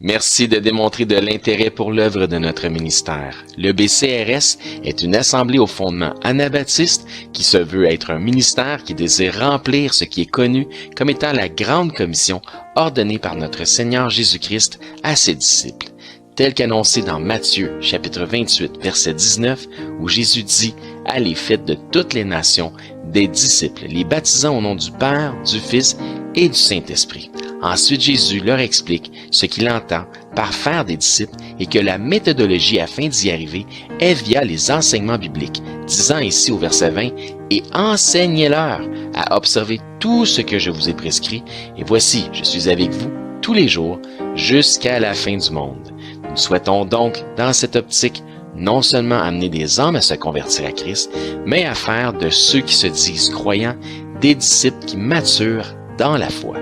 Merci de démontrer de l'intérêt pour l'œuvre de notre ministère. Le BCRS est une assemblée au fondement anabaptiste qui se veut être un ministère qui désire remplir ce qui est connu comme étant la grande commission ordonnée par notre Seigneur Jésus-Christ à ses disciples, tel qu'annoncé dans Matthieu chapitre 28 verset 19 où Jésus dit « Allez, faites de toutes les nations des disciples, les baptisant au nom du Père, du Fils et du Saint-Esprit. » Ensuite, Jésus leur explique ce qu'il entend par faire des disciples et que la méthodologie afin d'y arriver est via les enseignements bibliques, disant ici au verset 20 « Et enseignez-leur à observer tout ce que je vous ai prescrit, et voici, je suis avec vous tous les jours jusqu'à la fin du monde. » Nous souhaitons donc, dans cette optique, non seulement amener des hommes à se convertir à Christ, mais à faire de ceux qui se disent croyants des disciples qui maturent dans la foi.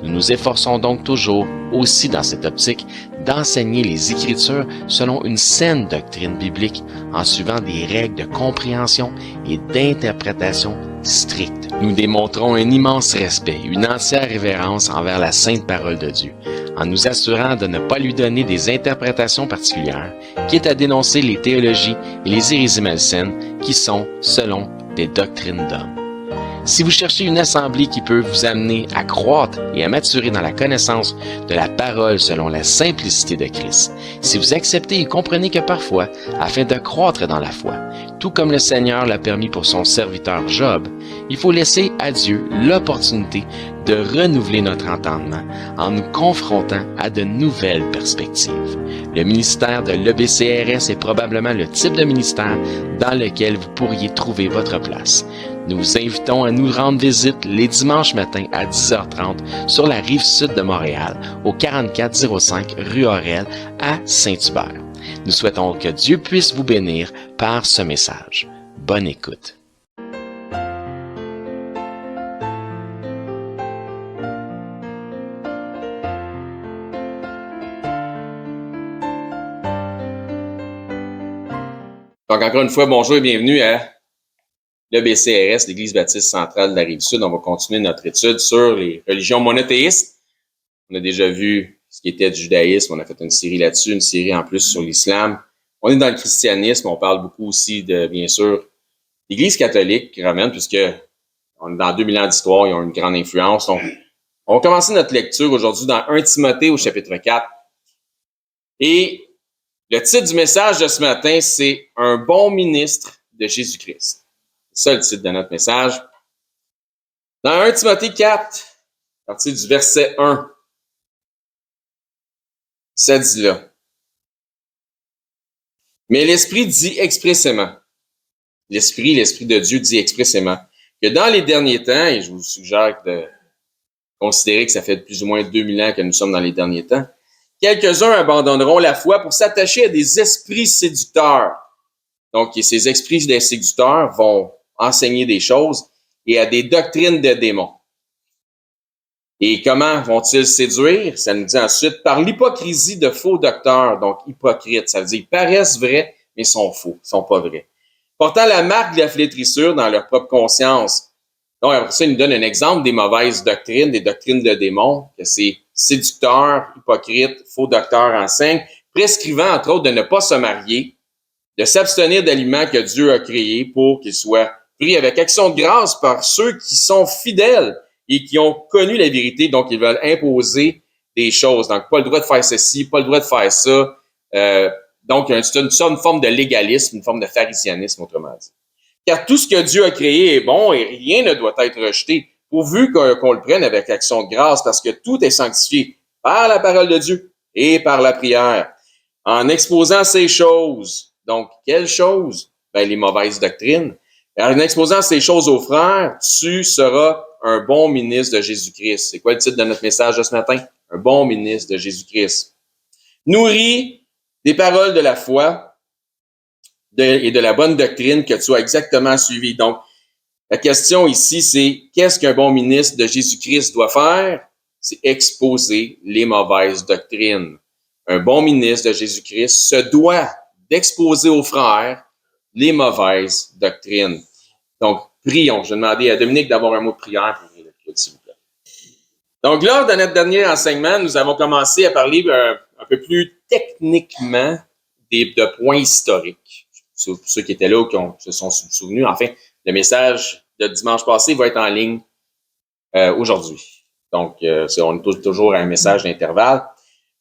Nous nous efforçons donc toujours, aussi dans cette optique, d'enseigner les Écritures selon une saine doctrine biblique en suivant des règles de compréhension et d'interprétation strictes. Nous démontrons un immense respect, une entière révérence envers la sainte parole de Dieu, en nous assurant de ne pas lui donner des interprétations particulières, quitte à dénoncer les théologies et les hérésies malsaines qui sont, selon, des doctrines d'hommes. Si vous cherchez une assemblée qui peut vous amener à croître et à maturer dans la connaissance de la parole selon la simplicité de Christ, si vous acceptez et comprenez que parfois, afin de croître dans la foi, tout comme le Seigneur l'a permis pour son serviteur Job, il faut laisser à Dieu l'opportunité de renouveler notre entendement en nous confrontant à de nouvelles perspectives. Le ministère de l'EBCRS est probablement le type de ministère dans lequel vous pourriez trouver votre place. Nous vous invitons à nous rendre visite les dimanches matins à 10h30 sur la rive sud de Montréal, au 4405 rue Aurel à Saint-Hubert. Nous souhaitons que Dieu puisse vous bénir par ce message. Bonne écoute. Donc, encore une fois, bonjour et bienvenue à l'EBCRS, l'Église baptiste centrale de la Rive-Sud. On va continuer notre étude sur les religions monothéistes. On a déjà vu ce qui était du judaïsme. On a fait une série là-dessus, une série en plus sur l'islam. On est dans le christianisme. On parle beaucoup aussi de, bien sûr, l'Église catholique romaine, puisque on est dans 2000 ans d'histoire, ils ont une grande influence. Donc, on va commencer notre lecture aujourd'hui dans 1 Timothée au chapitre 4. Et le titre du message de ce matin, c'est « Un bon ministre de Jésus-Christ ». C'est ça le titre de notre message. Dans 1 Timothée 4, à partir du verset 1, ça dit là. Mais l'Esprit dit expressément, l'Esprit de Dieu dit expressément, que dans les derniers temps, et je vous suggère de considérer que ça fait plus ou moins 2000 ans que nous sommes dans les derniers temps, quelques-uns abandonneront la foi pour s'attacher à des esprits séducteurs. Donc, ces esprits des séducteurs vont enseigner des choses et à des doctrines de démons. Et comment vont-ils séduire? Ça nous dit ensuite, par l'hypocrisie de faux docteurs, donc hypocrites. Ça veut dire, ils paraissent vrais, mais sont faux, sont pas vrais. Portant la marque de la flétrissure dans leur propre conscience. Donc, après ça, il nous donne un exemple des mauvaises doctrines, des doctrines de démons, que ces séducteurs, hypocrites, faux docteurs enseignent, prescrivant, entre autres, de ne pas se marier, de s'abstenir d'aliments que Dieu a créés pour qu'ils soient pris avec action de grâce par ceux qui sont fidèles et qui ont connu la vérité, donc ils veulent imposer des choses. Donc, pas le droit de faire ceci, pas le droit de faire ça. Donc, c'est une forme de légalisme, une forme de pharisianisme, autrement dit. Car tout ce que Dieu a créé est bon et rien ne doit être rejeté, pourvu qu'on le prenne avec action de grâce, parce que tout est sanctifié par la parole de Dieu et par la prière. En exposant ces choses, donc, quelles choses? Ben, les mauvaises doctrines. En exposant ces choses aux frères, tu seras un bon ministre de Jésus-Christ. C'est quoi le titre de notre message de ce matin? Un bon ministre de Jésus-Christ. Nourri des paroles de la foi et de la bonne doctrine que tu as exactement suivi. Donc, la question ici, c'est qu'est-ce qu'un bon ministre de Jésus-Christ doit faire? C'est exposer les mauvaises doctrines. Un bon ministre de Jésus-Christ se doit d'exposer aux frères les mauvaises doctrines. Donc, prions. Je vais demander à Dominique d'avoir un mot de prière pour ouvrir le culte, s'il vous plaît. Donc, lors de notre dernier enseignement, nous avons commencé à parler un peu plus techniquement de points historiques. Pour ceux qui étaient là ou qui se sont souvenus, enfin, le message de dimanche passé va être en ligne aujourd'hui. Donc, on est toujours à un message d'intervalle.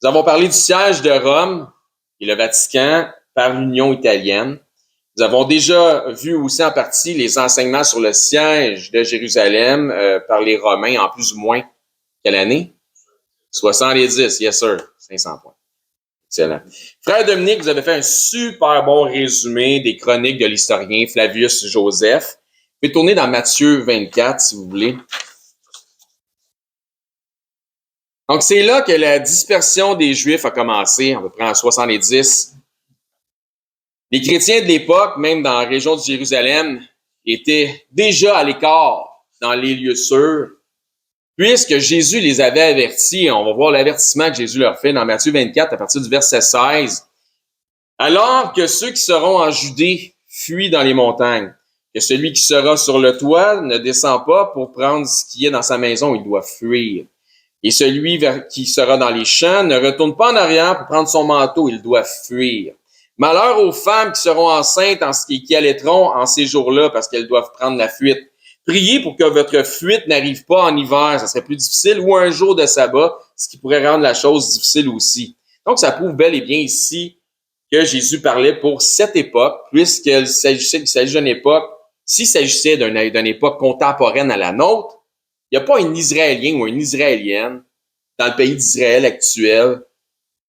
Nous avons parlé du siège de Rome et le Vatican par l'Union italienne. Nous avons déjà vu aussi en partie les enseignements sur le siège de Jérusalem par les Romains en plus ou moins quelle année? 70, yes sir, 500 points. Excellent. Frère Dominique, vous avez fait un super bon résumé des chroniques de l'historien Flavius Joseph. Vous pouvez tourner dans Matthieu 24, si vous voulez. Donc, c'est là que la dispersion des Juifs a commencé, à peu près en 70. Les chrétiens de l'époque, même dans la région de Jérusalem, étaient déjà à l'écart dans les lieux sûrs, puisque Jésus les avait avertis. On va voir l'avertissement que Jésus leur fait dans Matthieu 24 à partir du verset 16. Alors que ceux qui seront en Judée fuient dans les montagnes, que celui qui sera sur le toit ne descend pas pour prendre ce qui est dans sa maison, il doit fuir. Et celui qui sera dans les champs ne retourne pas en arrière pour prendre son manteau, il doit fuir. Malheur aux femmes qui seront enceintes et qui allaiteront en ces jours-là parce qu'elles doivent prendre la fuite. Priez pour que votre fuite n'arrive pas en hiver, ça serait plus difficile, ou un jour de sabbat, ce qui pourrait rendre la chose difficile aussi. Donc, ça prouve bel et bien ici que Jésus parlait pour cette époque, puisqu'il s'agissait d'une époque, s'il s'agissait d'une époque contemporaine à la nôtre, il n'y a pas un Israélien ou une Israélienne dans le pays d'Israël actuel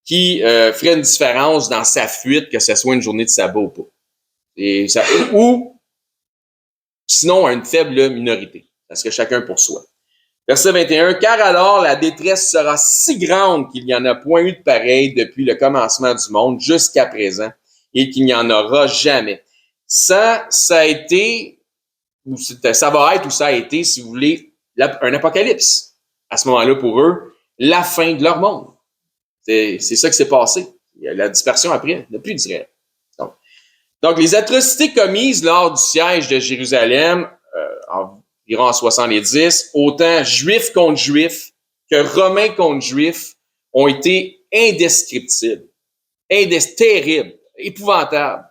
qui ferait une différence dans sa fuite, que ce soit une journée de sabbat ou pas. Ou sinon à une faible minorité, parce que chacun pour soi. Verset 21, « Car alors la détresse sera si grande qu'il n'y en a point eu de pareil depuis le commencement du monde jusqu'à présent, et qu'il n'y en aura jamais. » Ça a été, ou ça va être, ou ça a été, si vous voulez, un apocalypse. À ce moment-là, pour eux, la fin de leur monde. C'est ça qui s'est passé. Il y a la dispersion après, il n'y a plus d'Israël. Donc, les atrocités commises lors du siège de Jérusalem, environ en 70, autant juifs contre juifs que romains contre juifs, ont été indescriptibles, terribles, épouvantables,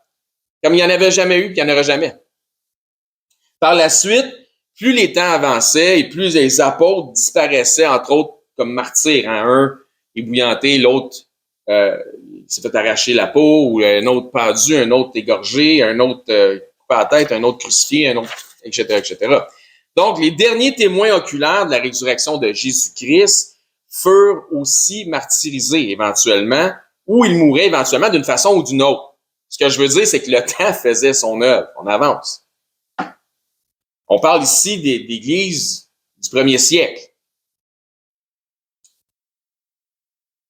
comme il n'y en avait jamais eu, qu'il n'y en aura jamais. Par la suite, plus les temps avançaient et plus les apôtres disparaissaient, entre autres comme martyrs. Un ébouillanté, l'autre s'est fait arracher la peau, ou un autre pendu, un autre égorgé, un autre coupé à la tête, un autre crucifié, un autre, etc., etc. Donc, les derniers témoins oculaires de la résurrection de Jésus-Christ furent aussi martyrisés éventuellement, ou ils mouraient éventuellement d'une façon ou d'une autre. Ce que je veux dire, c'est que le temps faisait son œuvre. On avance. On parle ici d'églises du 1er siècle.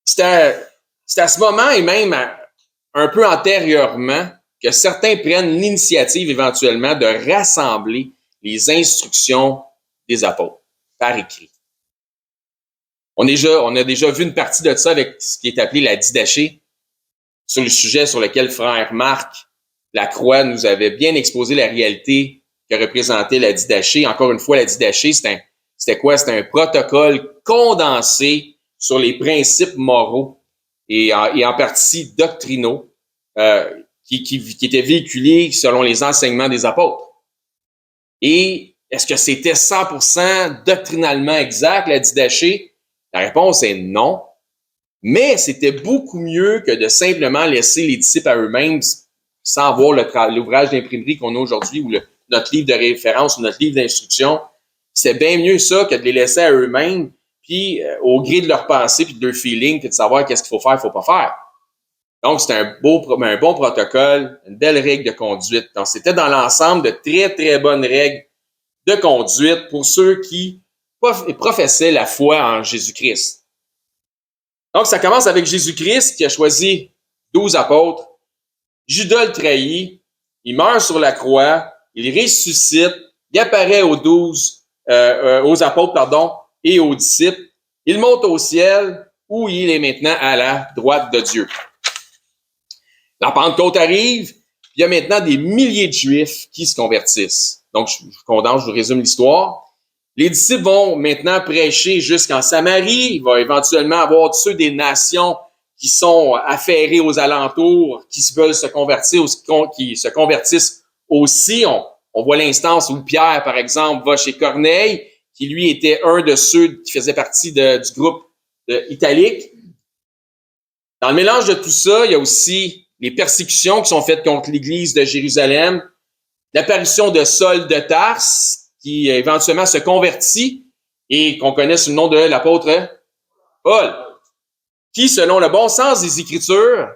C'est à ce moment et même un peu antérieurement que certains prennent l'initiative éventuellement de rassembler les instructions des apôtres par écrit. On a déjà vu une partie de ça avec ce qui est appelé la Didaché, sur le sujet sur lequel frère Marc Lacroix nous avait bien exposé la réalité que représentait la Didaché. Encore une fois, la Didaché, c'était quoi? C'était un protocole condensé sur les principes moraux et en partie doctrinaux qui étaient véhiculés selon les enseignements des apôtres. Et est-ce que c'était 100% doctrinalement exact, la Didaché? La réponse est non. Mais c'était beaucoup mieux que de simplement laisser les disciples à eux-mêmes sans voir l'ouvrage d'imprimerie qu'on a aujourd'hui ou notre livre de référence ou notre livre d'instruction. C'est bien mieux ça que de les laisser à eux-mêmes, puis au gré de leur pensée, puis de leur feeling, puis de savoir qu'est-ce qu'il faut faire, faut pas faire. Donc, c'était un bon protocole, une belle règle de conduite. Donc, c'était dans l'ensemble de très, très bonnes règles de conduite pour ceux qui professaient la foi en Jésus-Christ. Donc, ça commence avec Jésus-Christ qui a choisi 12 apôtres. Judas le trahit, il meurt sur la croix, il ressuscite, il apparaît aux apôtres, et aux disciples. Il monte au ciel où il est maintenant à la droite de Dieu. La Pentecôte arrive, il y a maintenant des milliers de Juifs qui se convertissent. Donc, je condense, je vous résume l'histoire. Les disciples vont maintenant prêcher jusqu'en Samarie. Il va éventuellement avoir ceux des nations qui sont affairés aux alentours, qui veulent se convertir, qui se convertissent aussi. On voit l'instance où Pierre, par exemple, va chez Corneille, qui lui était un de ceux qui faisait partie du groupe italique. Dans le mélange de tout ça, il y a aussi les persécutions qui sont faites contre l'Église de Jérusalem, l'apparition de Saul de Tarse, qui éventuellement se convertit et qu'on connaît sous le nom de l'apôtre Paul, qui, selon le bon sens des Écritures,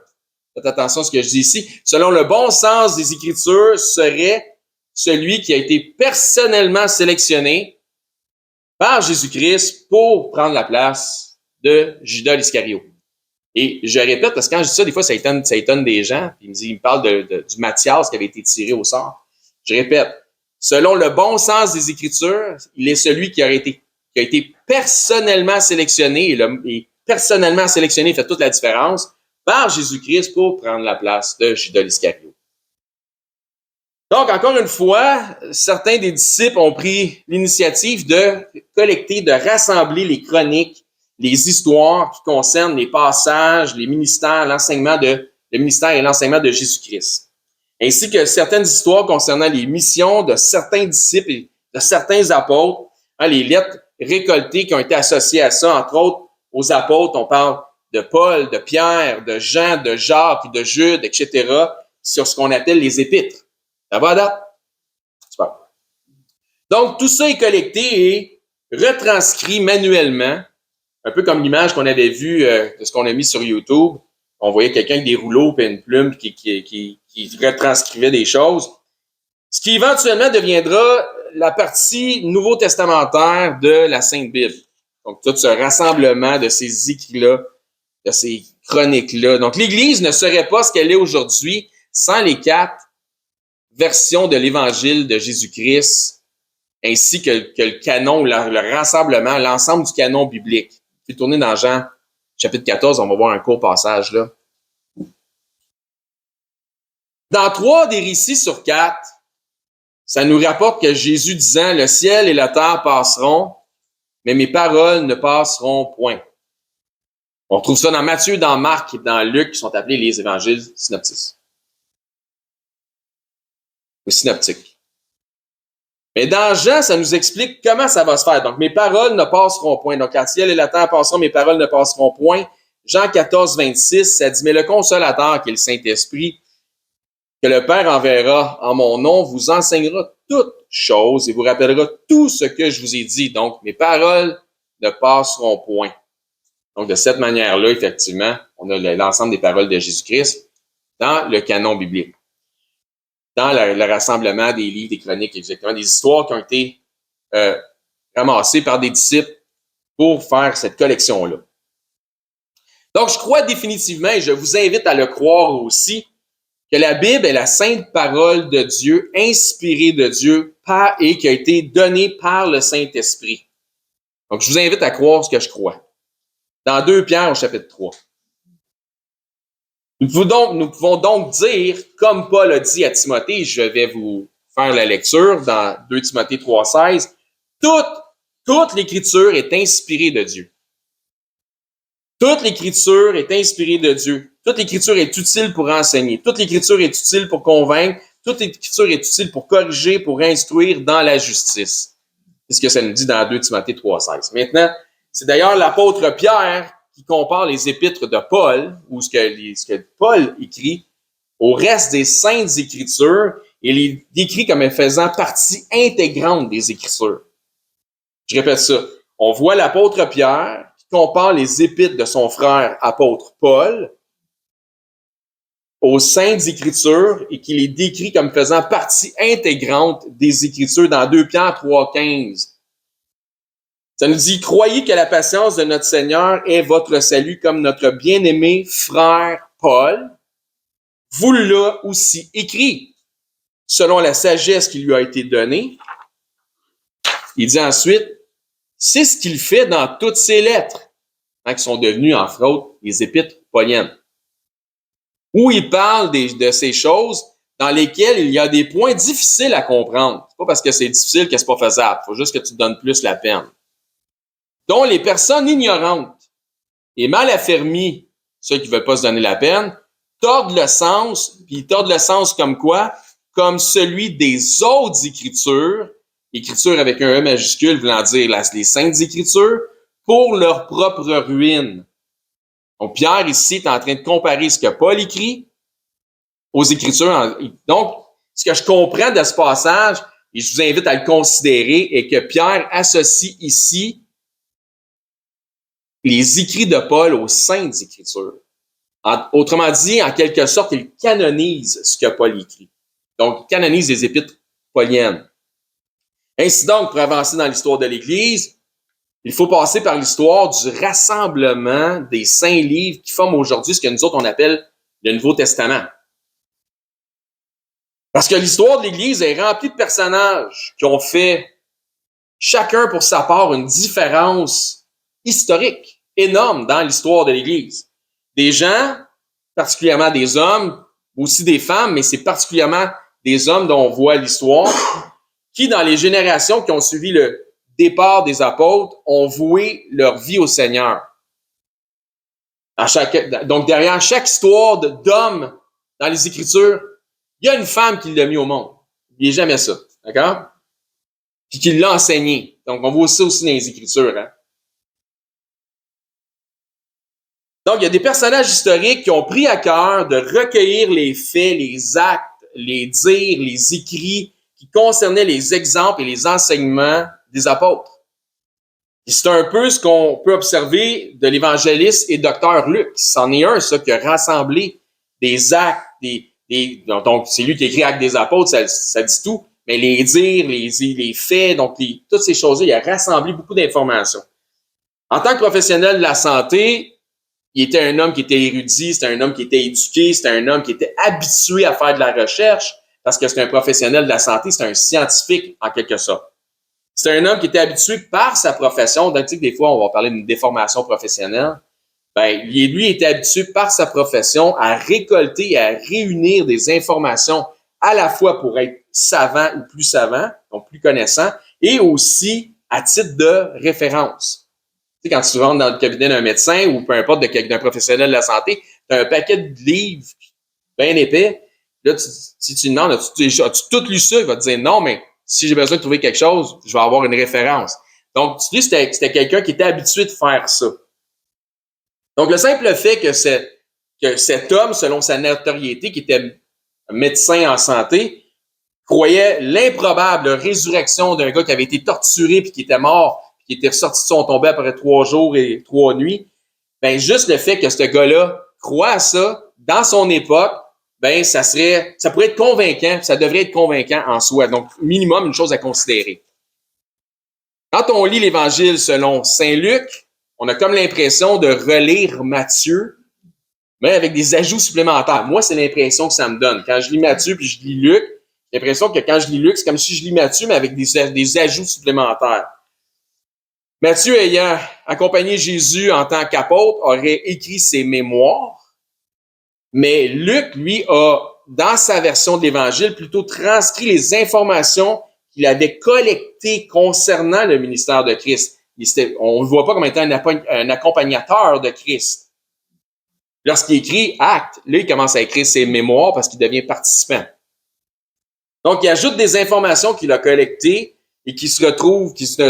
faites attention à ce que je dis ici, selon le bon sens des Écritures, serait celui qui a été personnellement sélectionné par Jésus-Christ pour prendre la place de Judas l'Iscariote. Et je répète, parce que quand je dis ça, des fois, ça étonne des gens. Il me parle du Matthias qui avait été tiré au sort. Je répète, selon le bon sens des Écritures, il est celui qui a été personnellement sélectionné, et personnellement sélectionné fait toute la différence, par Jésus-Christ pour prendre la place de Judas l'Iscariote. Donc, encore une fois, certains des disciples ont pris l'initiative de collecter, de rassembler les chroniques, les histoires qui concernent les passages, les ministères, le ministère et l'enseignement de Jésus-Christ, ainsi que certaines histoires concernant les missions de certains disciples et de certains apôtres, les lettres récoltées qui ont été associées à ça, entre autres aux apôtres, on parle de Paul, de Pierre, de Jean, de Jacques, de Jude, etc., sur ce qu'on appelle les épîtres. Ça va à date? Super. Donc, tout ça est collecté et retranscrit manuellement, un peu comme l'image qu'on avait vue de ce qu'on a mis sur YouTube. On voyait quelqu'un avec des rouleaux et une plume qui retranscrivait des choses. Ce qui éventuellement deviendra la partie nouveau-testamentaire de la Sainte Bible. Donc, tout ce rassemblement de ces écrits-là, de ces chroniques-là. Donc, l'Église ne serait pas ce qu'elle est aujourd'hui sans les 4 versions de l'Évangile de Jésus-Christ, ainsi que le canon, le rassemblement, l'ensemble du canon biblique. Puis tourner dans Jean, chapitre 14, on va voir un court passage là. Dans 3 des récits sur 4, ça nous rapporte que Jésus disant « Le ciel et la terre passeront, mais mes paroles ne passeront point ». On trouve ça dans Matthieu, dans Marc et dans Luc, qui sont appelés les évangiles synoptiques. Ou synoptiques. Mais dans Jean, ça nous explique comment ça va se faire. Donc, mes paroles ne passeront point. Donc, quand le ciel et la terre passeront, mes paroles ne passeront point. Jean 14, 26, ça dit « Mais le Consolateur, qui est le Saint-Esprit, que le Père enverra en mon nom, vous enseignera toutes choses et vous rappellera tout ce que je vous ai dit. Donc, mes paroles ne passeront point. » Donc, de cette manière-là, effectivement, on a l'ensemble des paroles de Jésus-Christ dans le canon biblique, dans le rassemblement des livres, des chroniques, exactement, des histoires qui ont été ramassées par des disciples pour faire cette collection-là. Donc, je crois définitivement, et je vous invite à le croire aussi, que la Bible est la sainte parole de Dieu, inspirée de Dieu et qui a été donnée par le Saint-Esprit. Donc, je vous invite à croire ce que je crois. Dans 2 Pierre au chapitre 3. Nous pouvons donc dire, comme Paul a dit à Timothée, je vais vous faire la lecture dans 2 Timothée 3,16, toute l'Écriture est inspirée de Dieu. Toute l'Écriture est inspirée de Dieu. Toute l'Écriture est utile pour enseigner. Toute l'Écriture est utile pour convaincre. Toute l'Écriture est utile pour corriger, pour instruire dans la justice. C'est ce que ça nous dit dans 2 Timothée 3,16. Maintenant, c'est d'ailleurs l'apôtre Pierre qui compare les épîtres de Paul, ou ce que Paul écrit, au reste des saintes Écritures, et les décrit comme faisant partie intégrante des Écritures. Je répète ça. On voit l'apôtre Pierre qui compare les épîtres de son frère apôtre Paul aux saintes Écritures et qui les décrit comme faisant partie intégrante des Écritures dans 2 Pierre 3,15. Ça nous dit, croyez que la patience de notre Seigneur est votre salut, comme notre bien-aimé frère Paul vous l'a aussi écrit, selon la sagesse qui lui a été donnée. Il dit ensuite, c'est ce qu'il fait dans toutes ses lettres, qui sont devenues, entre autres, les épîtres pauliennes, où il parle de ces choses dans lesquels il y a des points difficiles à comprendre. C'est pas parce que c'est difficile que c'est pas faisable. Il faut juste que tu te donnes plus la peine. Dont les personnes ignorantes et mal affermies, ceux qui veulent pas se donner la peine, tordent le sens, puis ils tordent le sens comme quoi? Comme celui des autres écritures, écriture avec un E majuscule voulant dire les saintes écritures, pour leur propre ruine. Donc, Pierre, ici, est en train de comparer ce que Paul écrit aux Écritures. Donc, ce que je comprends de ce passage, et je vous invite à le considérer, est que Pierre associe ici les écrits de Paul aux Saintes Écritures. Autrement dit, en quelque sorte, il canonise ce que Paul écrit. Donc, il canonise les épîtres pauliennes. Ainsi donc, pour avancer dans l'histoire de l'Église, il faut passer par l'histoire du rassemblement des saints livres qui forment aujourd'hui ce que nous autres, on appelle le Nouveau Testament. Parce que l'histoire de l'Église est remplie de personnages qui ont fait, chacun pour sa part, une différence historique énorme dans l'histoire de l'Église. Des gens, particulièrement des hommes, aussi des femmes, mais c'est particulièrement des hommes dont on voit l'histoire, qui, dans les générations qui ont suivi le départ des apôtres, ont voué leur vie au Seigneur. Donc, derrière chaque histoire d'homme dans les Écritures, il y a une femme qui l'a mis au monde. N'oubliez jamais ça, d'accord? Puis qui l'a enseigné. Donc, on voit ça aussi dans les Écritures. Hein? Donc, il y a des personnages historiques qui ont pris à cœur de recueillir les faits, les actes, les dires, les écrits qui concernaient les exemples et les enseignements des apôtres. Et c'est un peu ce qu'on peut observer de l'évangéliste et docteur Luc. C'en est un, ça, qui a rassemblé des actes, donc c'est lui qui écrit Actes des apôtres, ça dit tout, mais les dires, les faits, donc toutes ces choses-là, il a rassemblé beaucoup d'informations. En tant que professionnel de la santé, il était un homme qui était érudit, c'était un homme qui était éduqué, c'était un homme qui était habitué à faire de la recherche, parce que c'est un professionnel de la santé, c'est un scientifique en quelque sorte. C'est un homme qui était habitué par sa profession, donc tu sais que des fois on va parler d'une déformation professionnelle, lui était habitué par sa profession à récolter et à réunir des informations à la fois pour être savant ou plus savant, donc plus connaissant, et aussi à titre de référence. Tu sais, quand tu rentres dans le cabinet d'un médecin ou peu importe d'un professionnel de la santé, tu as un paquet de livres bien épais. Là, si tu demandes, as-tu tout lu ça? Il va te dire non, mais si j'ai besoin de trouver quelque chose, je vais avoir une référence. Donc, lui, c'était quelqu'un qui était habitué de faire ça. Donc, le simple fait que cet homme, selon sa notoriété, qui était médecin en santé, croyait l'improbable résurrection d'un gars qui avait été torturé puis qui était mort, puis qui était ressorti de son tombeau après 3 jours et 3 nuits, juste le fait que ce gars-là croit à ça, dans son époque, ça pourrait être convaincant, ça devrait être convaincant en soi. Donc, minimum, une chose à considérer. Quand on lit l'Évangile selon Saint Luc, on a comme l'impression de relire Matthieu, mais avec des ajouts supplémentaires. Moi, c'est l'impression que ça me donne. Quand je lis Matthieu puis je lis Luc, j'ai l'impression que quand je lis Luc, c'est comme si je lis Matthieu, mais avec des ajouts supplémentaires. Matthieu, ayant accompagné Jésus en tant qu'apôtre, aurait écrit ses mémoires, mais Luc, lui, a, dans sa version de l'Évangile, plutôt transcrit les informations qu'il avait collectées concernant le ministère de Christ. On ne le voit pas comme étant un accompagnateur de Christ. Lorsqu'il écrit Actes, là, il commence à écrire ses mémoires parce qu'il devient participant. Donc, il ajoute des informations qu'il a collectées et qui ne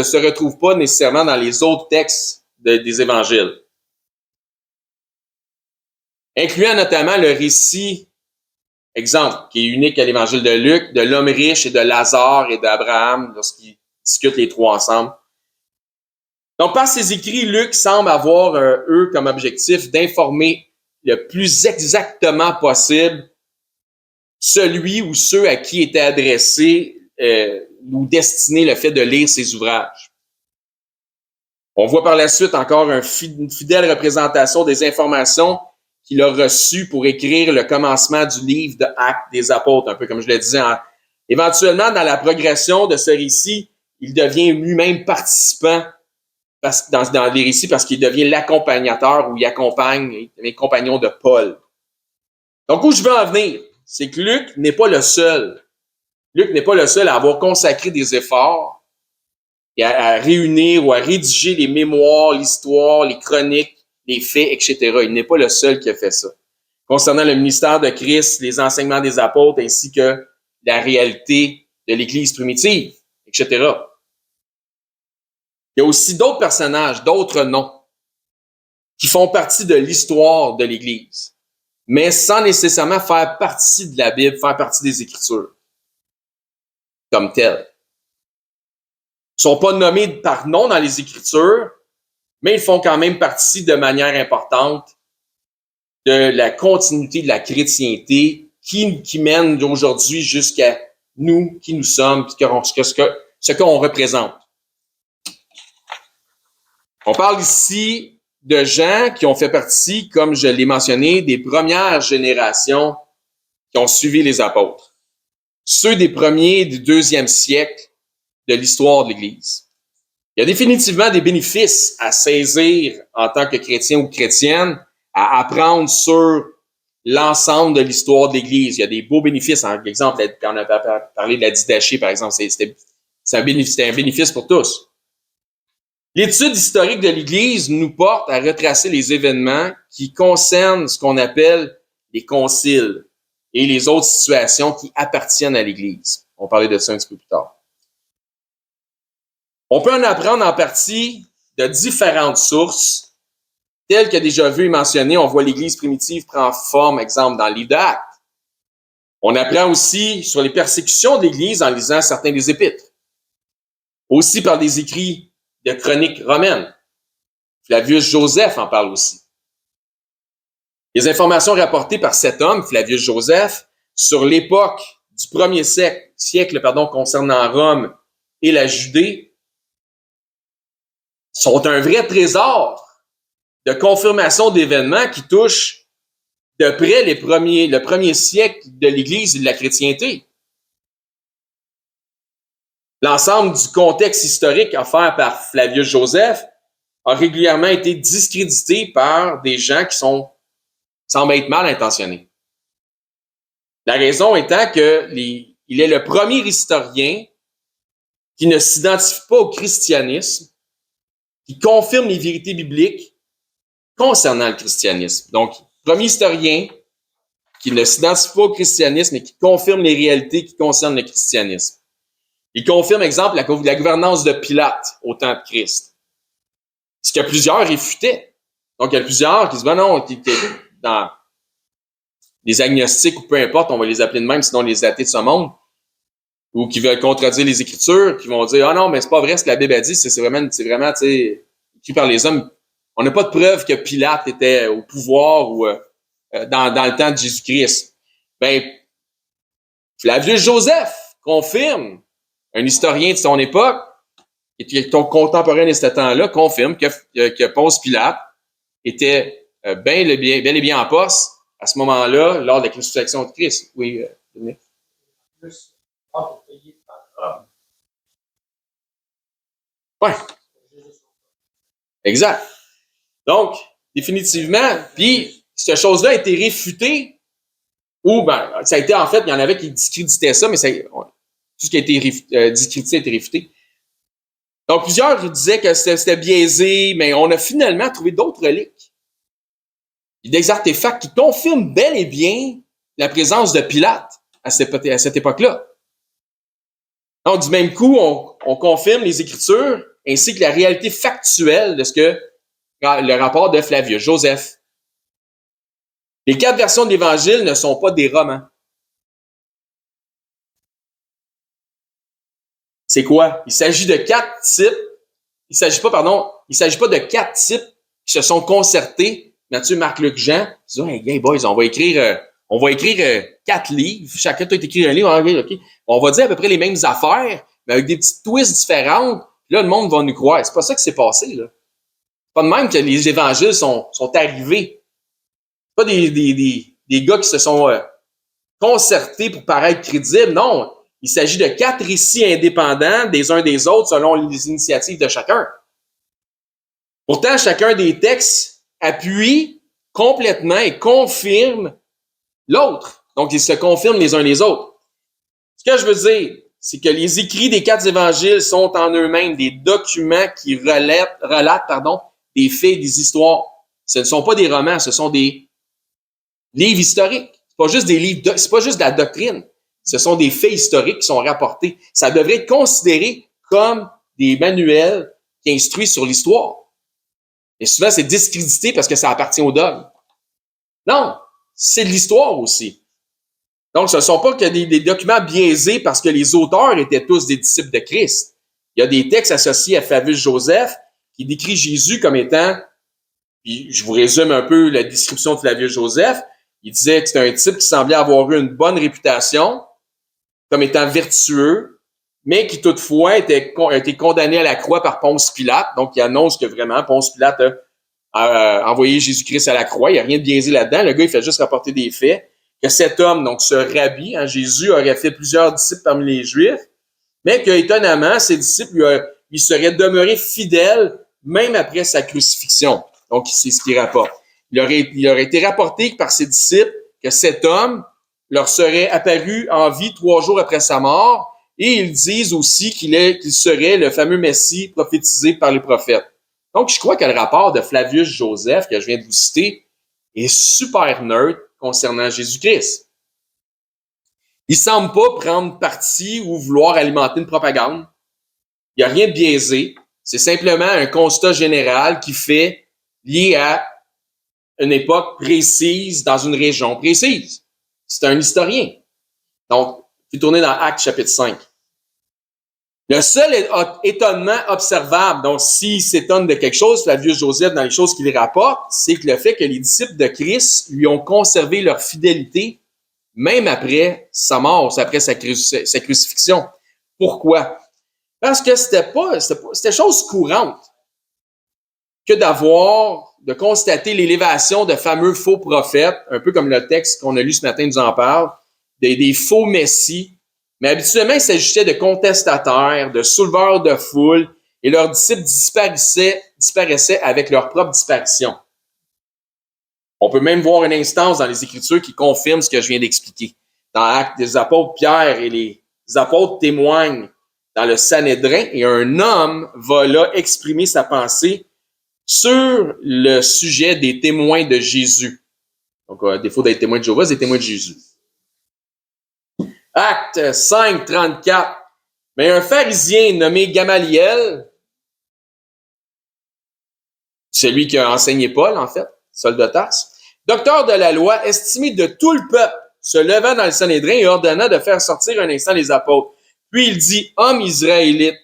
se retrouvent pas nécessairement dans les autres textes des évangiles. Incluant notamment le récit, exemple, qui est unique à l'évangile de Luc, de l'homme riche et de Lazare et d'Abraham, lorsqu'ils discutent les trois ensemble. Donc, par ses écrits, Luc semble avoir, eux, comme objectif d'informer le plus exactement possible celui ou ceux à qui était adressé ou destiné le fait de lire ses ouvrages. On voit par la suite encore une fidèle représentation des informations qu'il a reçues pour écrire le commencement du livre de Actes des apôtres, un peu comme je le disais. Éventuellement, dans la progression de ce récit, il devient lui-même participant dans les récits parce qu'il devient l'accompagnateur ou il accompagne les compagnons de Paul. Donc, où je veux en venir? c'est que Luc n'est pas le seul. Luc n'est pas le seul à avoir consacré des efforts et à réunir ou à rédiger les mémoires, l'histoire, les chroniques, les faits, etc. Il n'est pas le seul qui a fait ça. Concernant le ministère de Christ, les enseignements des apôtres, ainsi que la réalité de l'Église primitive, etc. Il y a aussi d'autres personnages, d'autres noms, qui font partie de l'histoire de l'Église, mais sans nécessairement faire partie de la Bible, faire partie des Écritures, comme tels. Ils ne sont pas nommés par nom dans les Écritures, mais ils font quand même partie de manière importante de la continuité de la chrétienté qui mène aujourd'hui jusqu'à nous, qui nous sommes, ce qu'on représente. On parle ici de gens qui ont fait partie, comme je l'ai mentionné, des premières générations qui ont suivi les apôtres. Ceux des premiers du 2e siècle de l'histoire de l'Église. Il y a définitivement des bénéfices à saisir en tant que chrétien ou chrétienne, à apprendre sur l'ensemble de l'histoire de l'Église. Il y a des beaux bénéfices. Par exemple, quand on a parlé de la Didaché, par exemple, c'était un bénéfice pour tous. L'étude historique de l'Église nous porte à retracer les événements qui concernent ce qu'on appelle les conciles et les autres situations qui appartiennent à l'Église. On parlait de ça un petit peu plus tard. On peut en apprendre en partie de différentes sources, telles que déjà vu et mentionné, on voit l'Église primitive prend forme, exemple, dans le livre d'Actes. On apprend aussi sur les persécutions de l'Église en lisant certains des épîtres. Aussi par des écrits de chroniques romaines. Flavius Joseph en parle aussi. Les informations rapportées par cet homme, Flavius Joseph, sur l'époque du 1er siècle concernant Rome et la Judée, sont un vrai trésor de confirmation d'événements qui touchent de près le premier siècle de l'Église et de la chrétienté. L'ensemble du contexte historique offert par Flavius Joseph a régulièrement été discrédité par des gens qui semblent être mal intentionnés. La raison étant qu'il est le premier historien qui ne s'identifie pas au christianisme, qui confirme les vérités bibliques concernant le christianisme. Donc, premier historien qui ne s'identifie pas au christianisme et qui confirme les réalités qui concernent le christianisme. Il confirme, exemple, la gouvernance de Pilate au temps de Christ. Ce que plusieurs réfutaient. Donc, il y a plusieurs qui disent, ben non, dans les agnostiques ou peu importe, on va les appeler de même, sinon les athées de ce monde, ou qui veulent contredire les Écritures, qui vont dire, ah non, mais c'est pas vrai ce que la Bible a dit, c'est vraiment, tu sais, écrit par les hommes. On n'a pas de preuve que Pilate était au pouvoir ou dans le temps de Jésus-Christ. Ben, Flavius Joseph confirme, un historien de son époque, et qui est contemporain de ce temps-là, confirme que Ponce Pilate était bel et bien en poste à ce moment-là, lors de la crucifixion de Christ. Oui, Dominique. Ouais. Exact. Donc, définitivement, puis cette chose-là a été réfutée, ou ben, ça a été en fait, il y en avait qui discréditaient ça, mais tout ce qui a été discrédité a été réfuté. Donc, plusieurs disaient que c'était biaisé, mais on a finalement trouvé d'autres reliques. Des artefacts qui confirment bel et bien la présence de Pilate à cette époque-là. Donc, du même coup, on confirme les Écritures ainsi que la réalité factuelle de ce que le rapport de Flavius Joseph. Les 4 versions de l'Évangile ne sont pas des romans. C'est quoi? Il s'agit de 4 types. Il s'agit pas de 4 types qui se sont concertés. Matthieu, Marc, Luc, Jean. Ils disent, hey boys, on va écrire 4 livres. Chacun doit écrire un livre. Okay. On va dire à peu près les mêmes affaires, mais avec des petites twists différentes. Là, le monde va nous croire. C'est pas ça qui s'est passé, là. C'est pas de même que les évangiles sont arrivés. C'est pas des gars qui se sont concertés pour paraître crédibles. Non. Il s'agit de 4 récits indépendants des uns des autres selon les initiatives de chacun. Pourtant, chacun des textes appuie complètement et confirme l'autre. Donc, ils se confirment les uns les autres. Ce que je veux dire, c'est que les écrits des 4 évangiles sont en eux-mêmes des documents qui relatent des faits, des histoires. Ce ne sont pas des romans, ce sont des livres historiques. C'est pas juste des livres, c'est pas juste de la doctrine. Ce sont des faits historiques qui sont rapportés. Ça devrait être considéré comme des manuels qui instruisent sur l'histoire. Et souvent, c'est discrédité parce que ça appartient au dogme. Non, c'est de l'histoire aussi. Donc, ce ne sont pas que des documents biaisés parce que les auteurs étaient tous des disciples de Christ. Il y a des textes associés à Flavius Joseph qui décrit Jésus comme étant, puis je vous résume un peu la description de Flavius Joseph, il disait que c'était un type qui semblait avoir eu une bonne réputation, comme étant vertueux, mais qui toutefois a été condamné à la croix par Ponce Pilate. Donc, il annonce que vraiment Ponce Pilate a envoyé Jésus-Christ à la croix. Il n'y a rien de biaisé là-dedans. Le gars, il fait juste rapporter des faits. Que cet homme, donc ce rabbi, Jésus, aurait fait plusieurs disciples parmi les Juifs, mais que, étonnamment, ses disciples lui seraient demeurés fidèles même après sa crucifixion. Donc, c'est ce qu'il rapporte. Il aurait été rapporté par ses disciples que cet homme leur serait apparu en vie 3 jours après sa mort, et ils disent aussi qu'il serait le fameux Messie prophétisé par les prophètes. Donc, je crois que le rapport de Flavius Joseph, que je viens de vous citer, est super neutre concernant Jésus-Christ. Il semble pas prendre parti ou vouloir alimenter une propagande. Il n'y a rien de biaisé. C'est simplement un constat général qui fait lié à une époque précise dans une région précise. C'est un historien. Donc, il faut tourner dans Actes chapitre 5. Le seul étonnement observable, donc s'il s'étonne de quelque chose, Flavius Joseph, dans les choses qu'il rapporte, c'est que le fait que les disciples de Christ lui ont conservé leur fidélité, même après sa mort, après sa crucifixion. Pourquoi? Parce que c'était chose courante que de constater l'élévation de fameux faux prophètes, un peu comme le texte qu'on a lu ce matin nous en parle, des faux messies. Mais habituellement, il s'agissait de contestataires, de souleveurs de foule, et leurs disciples disparaissaient avec leur propre disparition. On peut même voir une instance dans les Écritures qui confirme ce que je viens d'expliquer. Dans l'Acte des apôtres, Pierre et les apôtres témoignent dans le Sanhédrin, et un homme va là exprimer sa pensée sur le sujet des témoins de Jésus. Donc, à défaut d'être témoins de Jéhovah, c'est des témoins de Jésus. Acte 5, 34. Mais un pharisien nommé Gamaliel, celui qui a enseigné Paul, en fait, Saul de Tarse, docteur de la loi, estimé de tout le peuple, se leva dans le Sanhédrin et ordonna de faire sortir un instant les apôtres. Puis il dit, hommes israélites,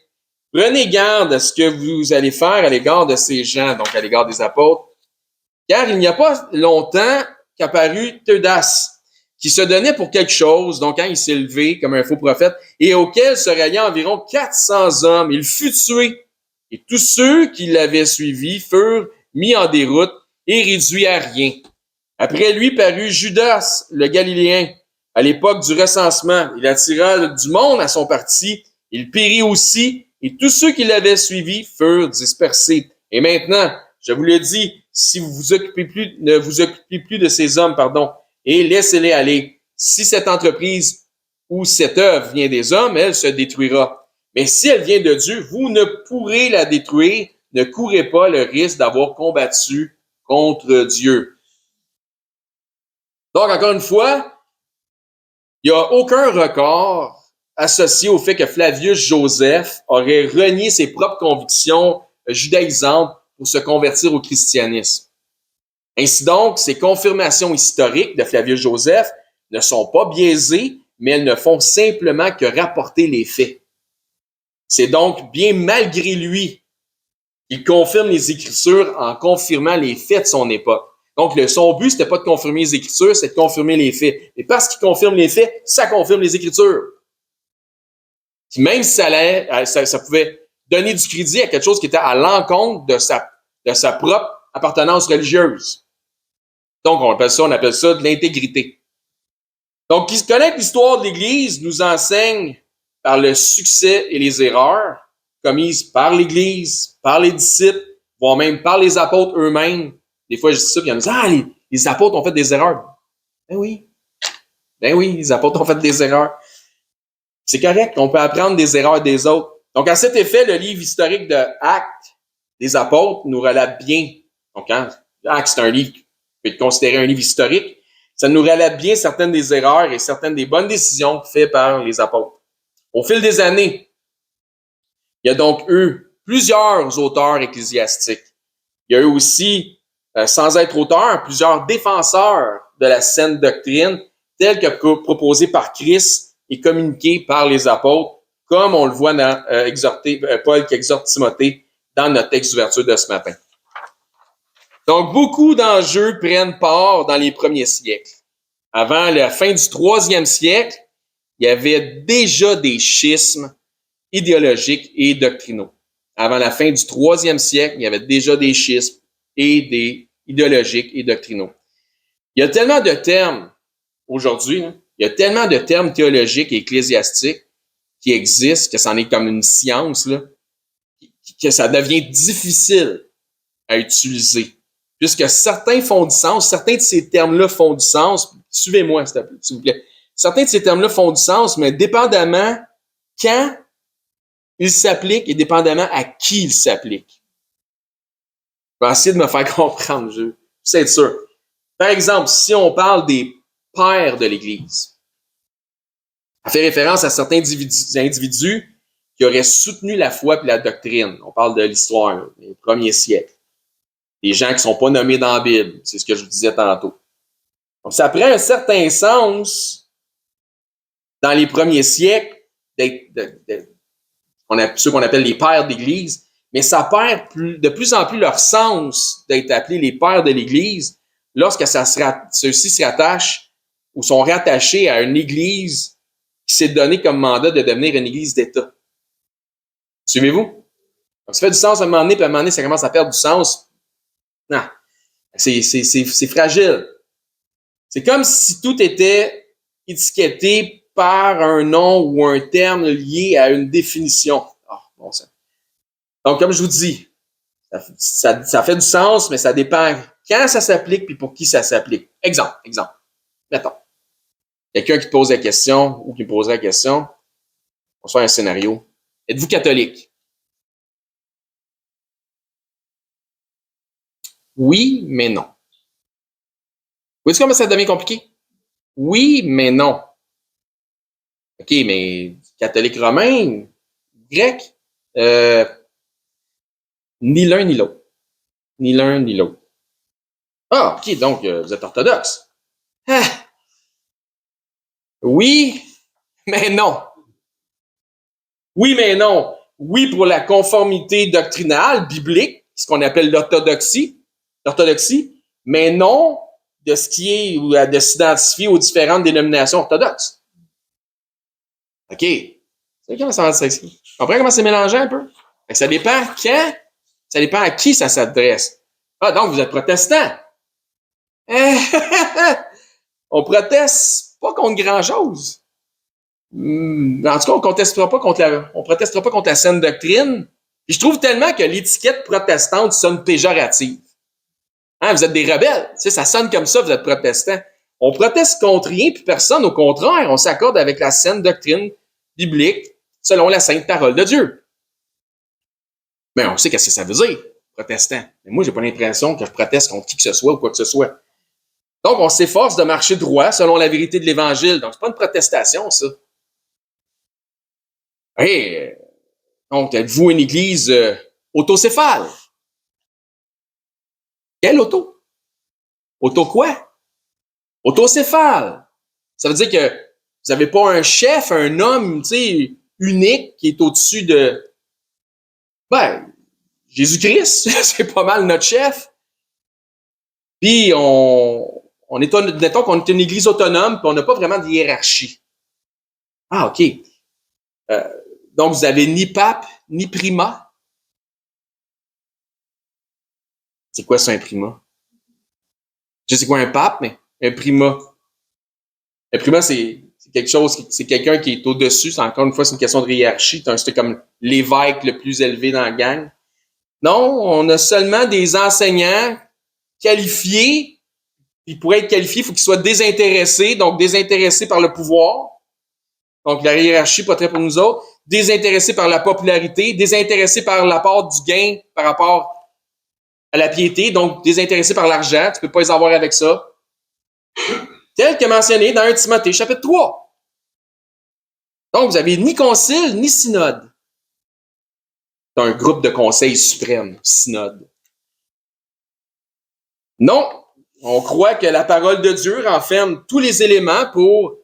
prenez garde à ce que vous allez faire à l'égard de ces gens, donc à l'égard des apôtres, car il n'y a pas longtemps qu'apparut Theudas, qui se donnait pour quelque chose, donc il s'est levé comme un faux prophète, et auquel se ralliaient environ 400 hommes. Il fut tué, et tous ceux qui l'avaient suivi furent mis en déroute et réduits à rien. Après lui parut Judas, le Galiléen, à l'époque du recensement. Il attira du monde à son parti, il périt aussi, et tous ceux qui l'avaient suivi furent dispersés. Et maintenant, je vous le dis, si vous ne vous occupez plus de ces hommes, et laissez-les aller. Si cette entreprise ou cette œuvre vient des hommes, elle se détruira. Mais si elle vient de Dieu, vous ne pourrez la détruire. Ne courez pas le risque d'avoir combattu contre Dieu. Donc, encore une fois, il n'y a aucun record associé au fait que Flavius Joseph aurait renié ses propres convictions judaïsantes pour se convertir au christianisme. Ainsi donc, ces confirmations historiques de Flavius Joseph ne sont pas biaisées, mais elles ne font simplement que rapporter les faits. C'est donc bien malgré lui qu'il confirme les Écritures en confirmant les faits de son époque. Donc, son but, c'était pas de confirmer les Écritures, c'est de confirmer les faits. Et parce qu'il confirme les faits, ça confirme les Écritures. Puis même si ça pouvait donner du crédit à quelque chose qui était à l'encontre de sa propre appartenance religieuse. Donc, on appelle ça de l'intégrité. Donc, qui connaître l'histoire de l'Église nous enseigne par le succès et les erreurs commises par l'Église, par les disciples, voire même par les apôtres eux-mêmes. Des fois, je dis ça, puis il y en a qui disent, les apôtres ont fait des erreurs. Ben oui. Ben oui, les apôtres ont fait des erreurs. C'est correct, on peut apprendre des erreurs des autres. Donc, à cet effet, le livre historique de Actes des apôtres nous relate bien. Donc, Actes, c'est un livre qui peut être considéré un livre historique. Ça nous relate bien certaines des erreurs et certaines des bonnes décisions faites par les apôtres. Au fil des années, il y a donc eu plusieurs auteurs ecclésiastiques. Il y a eu aussi, sans être auteur, plusieurs défenseurs de la saine doctrine, telle que proposée par Christ et communiquée par les apôtres, comme on le voit dans Paul qui exhorte Timothée dans notre texte d'ouverture de ce matin. Donc, beaucoup d'enjeux prennent part dans les premiers siècles. Avant la fin du 3e siècle, il y avait déjà des schismes idéologiques et doctrinaux. Avant la fin du 3e siècle, il y avait déjà des schismes et des idéologiques et doctrinaux. Il y a tellement de termes aujourd'hui, il y a tellement de termes théologiques et ecclésiastiques qui existent, que c'en est comme une science, là, que ça devient difficile à utiliser. Puisque certains font du sens, certains de ces termes-là font du sens. Suivez-moi, s'il vous plaît. Certains de ces termes-là font du sens, mais dépendamment quand ils s'appliquent et dépendamment à qui ils s'appliquent. Je vais essayer de me faire comprendre, je sais être sûr. Par exemple, si on parle des pères de l'Église, ça fait référence à certains individus qui auraient soutenu la foi et la doctrine. On parle de l'histoire, les premiers siècles. Des gens qui ne sont pas nommés dans la Bible, c'est ce que je vous disais tantôt. Donc, ça prend un certain sens dans les premiers siècles ceux qu'on appelle les pères d'Église, mais ça perd de plus en plus leur sens d'être appelés les pères de l'Église lorsque ceux-ci se rattachent ou sont rattachés à une Église qui s'est donné comme mandat de devenir une Église d'État. Suivez-vous? Donc, ça fait du sens à un moment donné, puis à un moment donné, ça commence à perdre du sens. Non, c'est fragile. C'est comme si tout était étiqueté par un nom ou un terme lié à une définition. Bon sang. Donc, comme je vous dis, ça fait du sens, mais ça dépend quand ça s'applique et pour qui ça s'applique. Exemple. Mettons. Quelqu'un qui te pose la question ou qui me poserait la question, on se fait un scénario. Êtes-vous catholique? Oui, mais non. Vous voyez comment ça devient compliqué? Oui, mais non. OK, mais catholique romain, grec, ni l'un ni l'autre. Ni l'un ni l'autre. Ah, OK, donc vous êtes orthodoxe. Ah. Oui, mais non. Oui, mais non. Oui, pour la conformité doctrinale, biblique, ce qu'on appelle l'orthodoxie, mais non de ce qui est ou de s'identifier aux différentes dénominations orthodoxes. OK. C'est comment ça va se Tu comprends comment c'est mélangé un peu? Ça dépend quand, ça dépend à qui ça s'adresse. Ah, donc vous êtes protestant. On proteste pas contre grand-chose. En tout cas, on protestera pas contre la saine doctrine. Puis je trouve tellement que l'étiquette protestante sonne péjorative. Hein, vous êtes des rebelles. Tu sais, ça sonne comme ça, vous êtes protestants. On proteste contre rien, puis personne. Au contraire, on s'accorde avec la saine doctrine biblique selon la sainte parole de Dieu. Mais on sait qu'est-ce que ça veut dire, protestant. Mais moi, j'ai pas l'impression que je proteste contre qui que ce soit ou quoi que ce soit. Donc, on s'efforce de marcher droit selon la vérité de l'Évangile. Donc, c'est pas une protestation, ça. Hey, donc, êtes-vous une église autocéphale? Quelle auto? Auto quoi? Autocéphale. Ça veut dire que vous n'avez pas un chef, un homme, tu sais, unique qui est au-dessus de... Jésus-Christ, c'est pas mal notre chef. Puis, mettons qu'on est une église autonome, puis on n'a pas vraiment de hiérarchie. Ah, OK. Donc, vous avez ni pape, ni primat. C'est quoi ça, un primat? Je sais quoi un pape, mais un primat. Un primat, c'est quelque chose, c'est quelqu'un qui est au-dessus. C'est encore une fois, c'est une question de hiérarchie. C'est comme l'évêque le plus élevé dans la gang. Non, on a seulement des enseignants qualifiés Puis pour être qualifié, il faut qu'il soit désintéressé, donc désintéressé par le pouvoir. Donc la hiérarchie, pas très pour nous autres. Désintéressé par la popularité, désintéressé par l'apport du gain par rapport à la piété, donc désintéressé par l'argent. Tu peux pas les avoir avec ça. Tel que mentionné dans 1 Timothée, chapitre 3. Donc, vous avez ni concile, ni synode. C'est un groupe de conseil suprême, synode. Non, on croit que la parole de Dieu renferme tous les éléments pour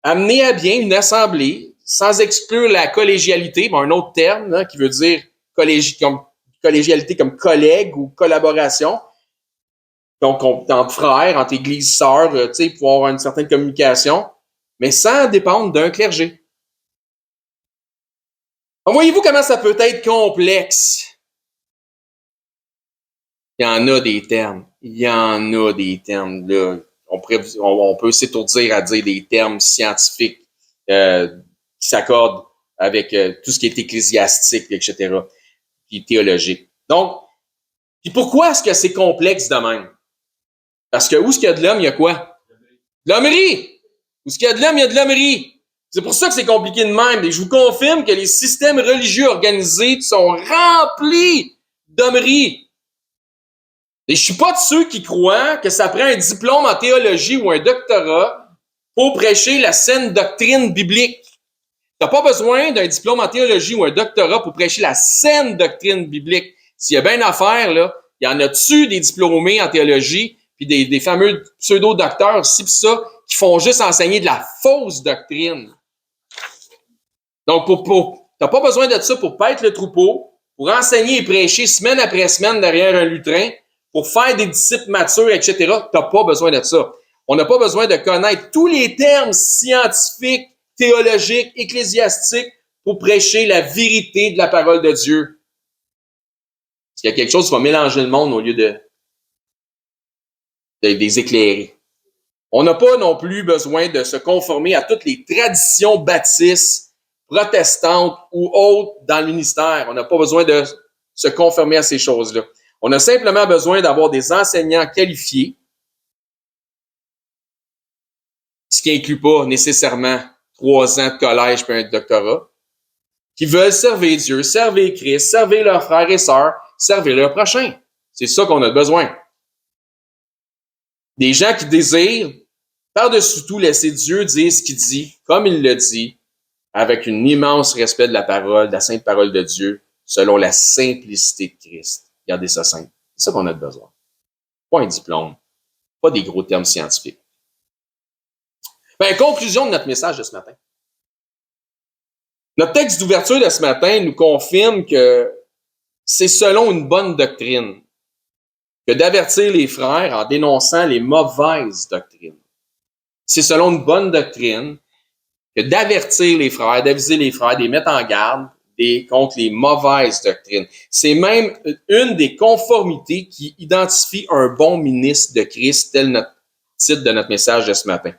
amener à bien une assemblée, sans exclure la collégialité, bon, un autre terme qui veut dire collégialité comme collègue ou collaboration. Donc, entre frères, entre églises sœurs, pour avoir une certaine communication, mais sans dépendre d'un clergé. Donc, voyez-vous comment ça peut être complexe? Il y en a des termes. Il y en a des termes. Là. On peut s'étourdir à dire des termes scientifiques qui s'accordent avec tout ce qui est ecclésiastique, etc., puis théologique. Donc, puis pourquoi est-ce que c'est complexe de même? Parce que où est-ce qu'il y a de l'homme, il y a quoi? De l'hommerie! Où est-ce qu'il y a de l'homme, il y a de l'hommerie. C'est pour ça que c'est compliqué de même. Et je vous confirme que les systèmes religieux organisés sont remplis d'hommerie. Et je suis pas de ceux qui croient que ça prend un diplôme en théologie ou un doctorat pour prêcher la saine doctrine biblique. T'as pas besoin d'un diplôme en théologie ou un doctorat pour prêcher la saine doctrine biblique. S'il y a bien affaire, là, il y en a-tu des diplômés en théologie puis des fameux pseudo-docteurs, ci pis ça, qui font juste enseigner de la fausse doctrine. Donc, t'as pas besoin de ça pour paître le troupeau, pour enseigner et prêcher semaine après semaine derrière un lutrin, pour faire des disciples matures, etc. T'as pas besoin de ça. On n'a pas besoin de connaître tous les termes scientifiques, théologiques, ecclésiastiques pour prêcher la vérité de la parole de Dieu. Parce qu'il y a quelque chose qui va mélanger le monde au lieu de les éclairer. On n'a pas non plus besoin de se conformer à toutes les traditions baptistes, protestantes ou autres dans le ministère. On n'a pas besoin de se conformer à ces choses-là. On a simplement besoin d'avoir des enseignants qualifiés, ce qui n'inclut pas nécessairement 3 ans de collège puis un doctorat, qui veulent servir Dieu, servir Christ, servir leurs frères et sœurs, servir leurs prochains. C'est ça qu'on a besoin. Des gens qui désirent, par-dessus tout, laisser Dieu dire ce qu'il dit, comme il le dit, avec un immense respect de la parole, de la sainte parole de Dieu, selon la simplicité de Christ. Regardez ça simple. C'est ça qu'on a besoin. Pas un diplôme, pas des gros termes scientifiques. Conclusion de notre message de ce matin. Notre texte d'ouverture de ce matin nous confirme que c'est selon une bonne doctrine que d'avertir les frères en dénonçant les mauvaises doctrines. C'est selon une bonne doctrine que d'avertir les frères, d'aviser les frères, de les mettre en garde contre les mauvaises doctrines. C'est même une des conformités qui identifie un bon ministre de Christ, tel notre titre de notre message de ce matin.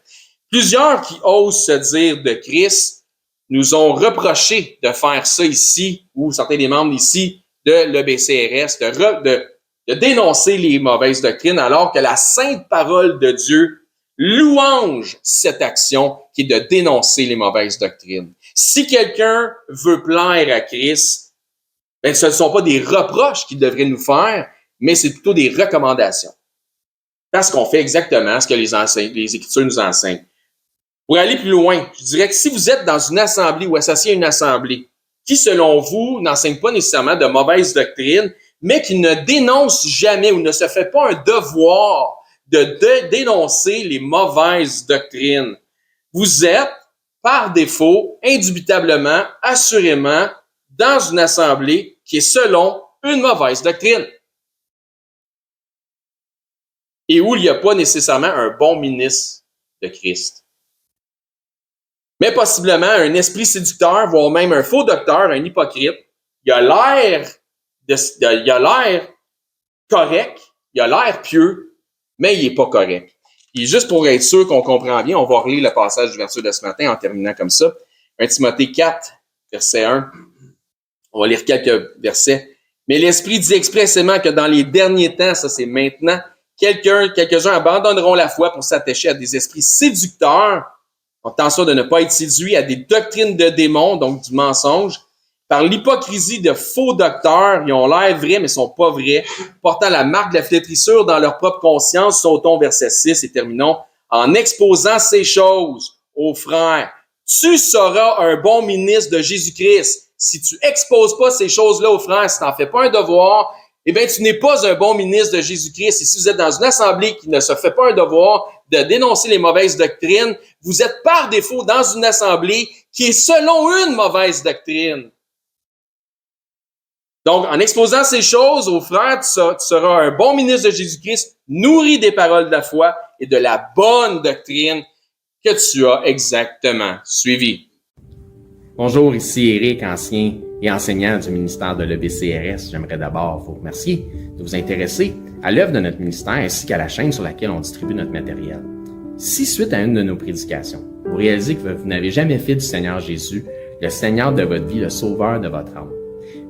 Plusieurs qui osent se dire de Christ nous ont reproché de faire ça ici, ou certains des membres ici de l'EBCRS, de dénoncer les mauvaises doctrines, alors que la sainte parole de Dieu louange cette action qui est de dénoncer les mauvaises doctrines. Si quelqu'un veut plaire à Christ, ce ne sont pas des reproches qu'il devrait nous faire, mais c'est plutôt des recommandations. Parce qu'on fait exactement ce que les Écritures nous enseignent. Pour aller plus loin, je dirais que si vous êtes dans une assemblée ou associé à une assemblée qui, selon vous, n'enseigne pas nécessairement de mauvaises doctrines, mais qui ne dénonce jamais ou ne se fait pas un devoir de dénoncer les mauvaises doctrines, vous êtes, par défaut, indubitablement, assurément, dans une assemblée qui est selon une mauvaise doctrine. Et où il n'y a pas nécessairement un bon ministre de Christ. Mais possiblement un esprit séducteur, voire même un faux docteur, un hypocrite. Il a l'air correct, il a l'air pieux, mais il n'est pas correct. Et juste pour être sûr qu'on comprend bien, on va relire le passage d'ouverture de ce matin en terminant comme ça. 1 Timothée 4, verset 1. On va lire quelques versets. Mais l'Esprit dit expressément que dans les derniers temps, ça c'est maintenant, quelques-uns abandonneront la foi pour s'attacher à des esprits séducteurs. Attention de ne pas être séduit à des doctrines de démons, donc du mensonge. Par l'hypocrisie de faux docteurs, ils ont l'air vrais, mais sont pas vrais, portant la marque de la flétrissure dans leur propre conscience. Sautons verset 6 et terminons. En exposant ces choses aux frères, tu seras un bon ministre de Jésus-Christ. Si tu exposes pas ces choses-là aux frères, si tu n'en fais pas un devoir, eh bien, tu n'es pas un bon ministre de Jésus-Christ. Et si vous êtes dans une assemblée qui ne se fait pas un devoir de dénoncer les mauvaises doctrines, vous êtes par défaut dans une assemblée qui est selon une mauvaise doctrine. Donc, en exposant ces choses aux frères, tu seras un bon ministre de Jésus-Christ, nourri des paroles de la foi et de la bonne doctrine que tu as exactement suivie. Bonjour, ici Éric, ancien et enseignant du ministère de l'EBCRS. J'aimerais d'abord vous remercier de vous intéresser à l'œuvre de notre ministère ainsi qu'à la chaîne sur laquelle on distribue notre matériel. Si, suite à une de nos prédications, vous réalisez que vous n'avez jamais fait du Seigneur Jésus le Seigneur de votre vie, le Sauveur de votre âme,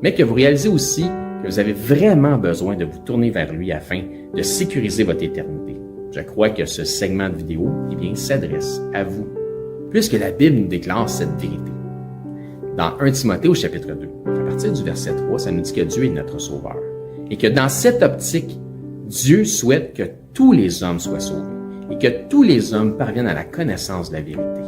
mais que vous réalisez aussi que vous avez vraiment besoin de vous tourner vers lui afin de sécuriser votre éternité, je crois que ce segment de vidéo s'adresse à vous, puisque la Bible nous déclare cette vérité. Dans 1 Timothée au chapitre 2, à partir du verset 3, ça nous dit que Dieu est notre Sauveur et que dans cette optique, Dieu souhaite que tous les hommes soient sauvés et que tous les hommes parviennent à la connaissance de la vérité.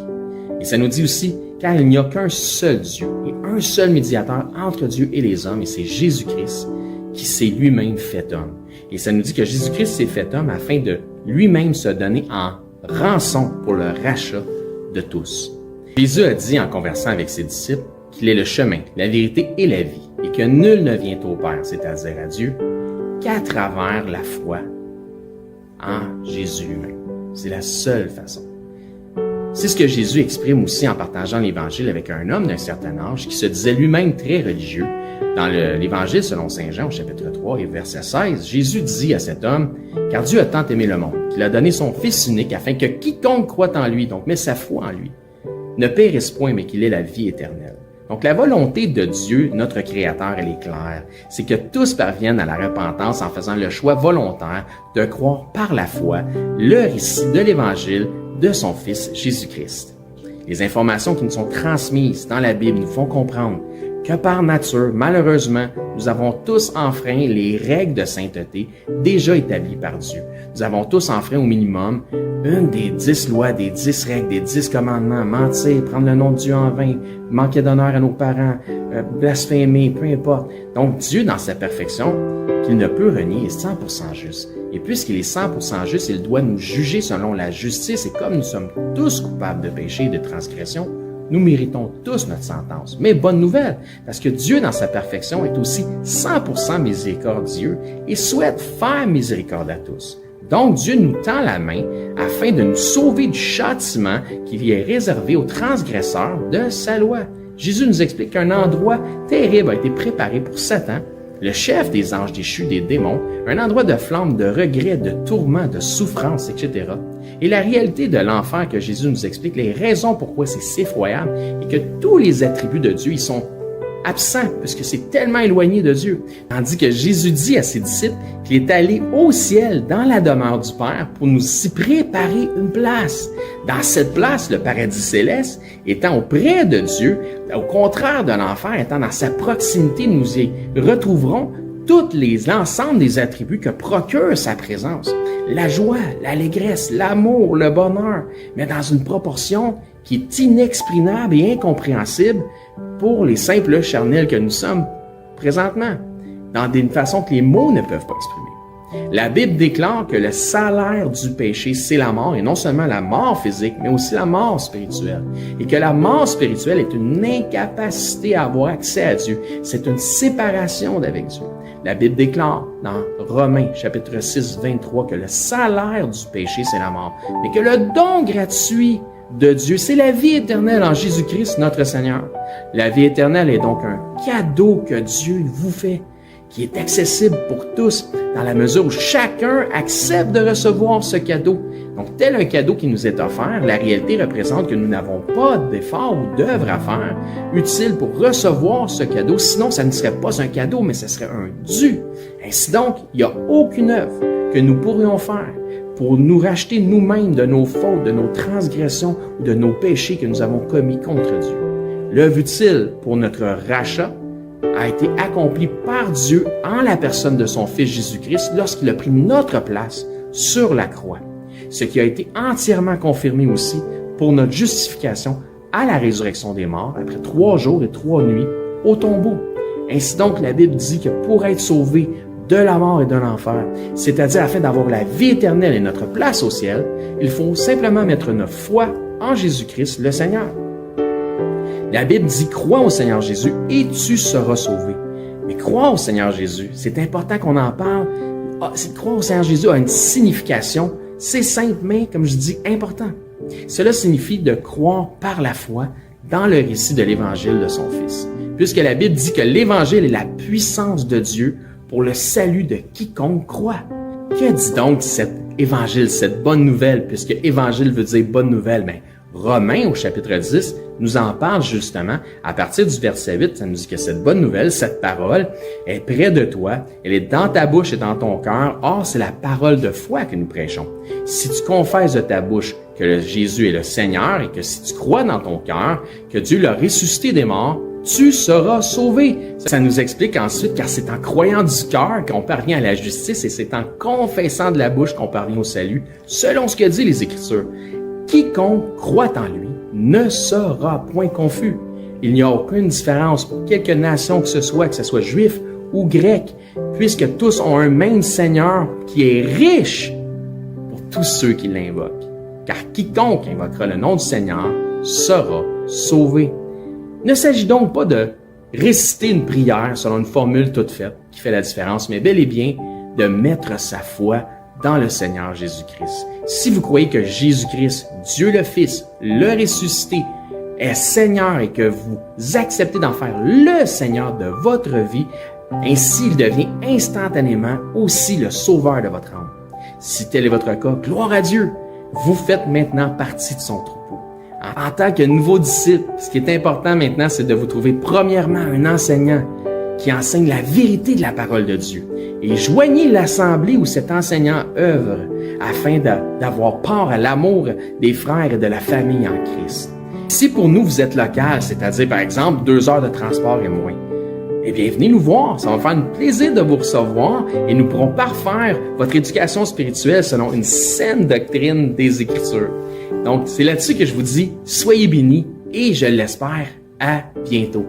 Et ça nous dit aussi, car il n'y a qu'un seul Dieu et un seul médiateur entre Dieu et les hommes, et c'est Jésus-Christ qui s'est lui-même fait homme. Et ça nous dit que Jésus-Christ s'est fait homme afin de lui-même se donner en rançon pour le rachat de tous. Jésus a dit en conversant avec ses disciples qu'il est le chemin, la vérité et la vie, et que nul ne vient au Père, c'est-à-dire à Dieu, qu'à travers la foi en Jésus lui-même. C'est la seule façon. C'est ce que Jésus exprime aussi en partageant l'Évangile avec un homme d'un certain âge qui se disait lui-même très religieux. Dans l'Évangile selon saint Jean au chapitre 3 et verset 16, Jésus dit à cet homme, « Car Dieu a tant aimé le monde, qu'il a donné son Fils unique afin que quiconque croit en lui, donc met sa foi en lui, ne périsse point, mais qu'il ait la vie éternelle. » Donc la volonté de Dieu, notre Créateur, elle est claire. C'est que tous parviennent à la repentance en faisant le choix volontaire de croire par la foi le récit de l'Évangile de son Fils Jésus-Christ. Les informations qui nous sont transmises dans la Bible nous font comprendre que par nature, malheureusement, nous avons tous enfreint les règles de sainteté déjà établies par Dieu. Nous avons tous enfreint au minimum une des 10 lois, des 10 règles, des 10 commandements, mentir, prendre le nom de Dieu en vain, manquer d'honneur à nos parents, blasphémer, peu importe. Donc Dieu, dans sa perfection, qu'il ne peut renier, est 100% juste. Et puisqu'il est 100% juste, il doit nous juger selon la justice. Et comme nous sommes tous coupables de péché et de transgression, nous méritons tous notre sentence. Mais bonne nouvelle, parce que Dieu, dans sa perfection, est aussi 100% miséricordieux et souhaite faire miséricorde à tous. Donc, Dieu nous tend la main afin de nous sauver du châtiment qui lui est réservé aux transgresseurs de sa loi. Jésus nous explique qu'un endroit terrible a été préparé pour Satan, le chef des anges déchus, des démons, un endroit de flamme, de regret, de tourment, de souffrance, etc. Et la réalité de l'enfer que Jésus nous explique, les raisons pourquoi c'est si effroyable, et que tous les attributs de Dieu, ils sont absents, puisque c'est tellement éloigné de Dieu. Tandis que Jésus dit à ses disciples qu'il est allé au ciel, dans la demeure du Père, pour nous y préparer une place. Dans cette place, le paradis céleste, étant auprès de Dieu, au contraire de l'enfer, étant dans sa proximité, nous y retrouverons l'ensemble des attributs que procure sa présence. La joie, l'allégresse, l'amour, le bonheur, mais dans une proportion qui est inexprimable et incompréhensible pour les simples charnels que nous sommes présentement, dans une façon que les mots ne peuvent pas exprimer. La Bible déclare que le salaire du péché, c'est la mort, et non seulement la mort physique, mais aussi la mort spirituelle. Et que la mort spirituelle est une incapacité à avoir accès à Dieu. C'est une séparation d'avec Dieu. La Bible déclare dans Romains, chapitre 6, 23, que le salaire du péché, c'est la mort, mais que le don gratuit de Dieu, c'est la vie éternelle en Jésus-Christ, notre Seigneur. La vie éternelle est donc un cadeau que Dieu vous fait, qui est accessible pour tous, dans la mesure où chacun accepte de recevoir ce cadeau. Donc, tel un cadeau qui nous est offert, la réalité représente que nous n'avons pas d'effort ou d'œuvre à faire utile pour recevoir ce cadeau. Sinon, ça ne serait pas un cadeau, mais ce serait un dû. Ainsi donc, il n'y a aucune œuvre que nous pourrions faire pour nous racheter nous-mêmes de nos fautes, de nos transgressions ou de nos péchés que nous avons commis contre Dieu. L'œuvre utile pour notre rachat a été accomplie par Dieu en la personne de son Fils Jésus-Christ lorsqu'il a pris notre place sur la croix, ce qui a été entièrement confirmé aussi pour notre justification à la résurrection des morts après 3 jours et 3 nuits au tombeau. Ainsi donc, la Bible dit que pour être sauvé de la mort et de l'enfer, c'est-à-dire afin d'avoir la vie éternelle et notre place au ciel, il faut simplement mettre notre foi en Jésus-Christ, le Seigneur. La Bible dit « Crois au Seigneur Jésus et tu seras sauvé ». Mais croire au Seigneur Jésus, c'est important qu'on en parle. Croire au Seigneur Jésus a une signification. C'est simple, mais, comme je dis, important. Cela signifie de croire par la foi dans le récit de l'Évangile de son Fils. Puisque la Bible dit que l'Évangile est la puissance de Dieu pour le salut de quiconque croit. Que dit donc cet Évangile, cette bonne nouvelle, puisque Évangile veut dire bonne nouvelle? Mais Romains, au chapitre 10, nous en parle justement. À partir du verset 8, ça nous dit que cette bonne nouvelle, cette parole, est près de toi, elle est dans ta bouche et dans ton cœur. Or, c'est la parole de foi que nous prêchons. Si tu confesses de ta bouche que Jésus est le Seigneur et que si tu crois dans ton cœur que Dieu l'a ressuscité des morts, tu seras sauvé. Ça nous explique ensuite, car c'est en croyant du cœur qu'on parvient à la justice et c'est en confessant de la bouche qu'on parvient au salut, selon ce que dit les Écritures. Quiconque croit en lui ne sera point confus. Il n'y a aucune différence pour quelque nation que ce soit juif ou grec, puisque tous ont un même Seigneur qui est riche pour tous ceux qui l'invoquent. Car quiconque invoquera le nom du Seigneur sera sauvé. Il ne s'agit donc pas de réciter une prière selon une formule toute faite qui fait la différence, mais bel et bien de mettre sa foi dans le Seigneur Jésus-Christ. Si vous croyez que Jésus-Christ, Dieu le Fils, le ressuscité, est Seigneur et que vous acceptez d'en faire le Seigneur de votre vie, ainsi il devient instantanément aussi le sauveur de votre âme. Si tel est votre cas, gloire à Dieu, vous faites maintenant partie de son troupeau. En tant que nouveau disciple, ce qui est important maintenant, c'est de vous trouver premièrement un enseignant qui enseigne la vérité de la parole de Dieu. Et joignez l'assemblée où cet enseignant œuvre afin d'avoir part à l'amour des frères et de la famille en Christ. Si pour nous vous êtes local, c'est-à-dire par exemple 2 heures de transport et moins, eh bien venez nous voir, ça va me faire un plaisir de vous recevoir et nous pourrons parfaire votre éducation spirituelle selon une saine doctrine des Écritures. Donc c'est là-dessus que je vous dis, soyez bénis et je l'espère, à bientôt.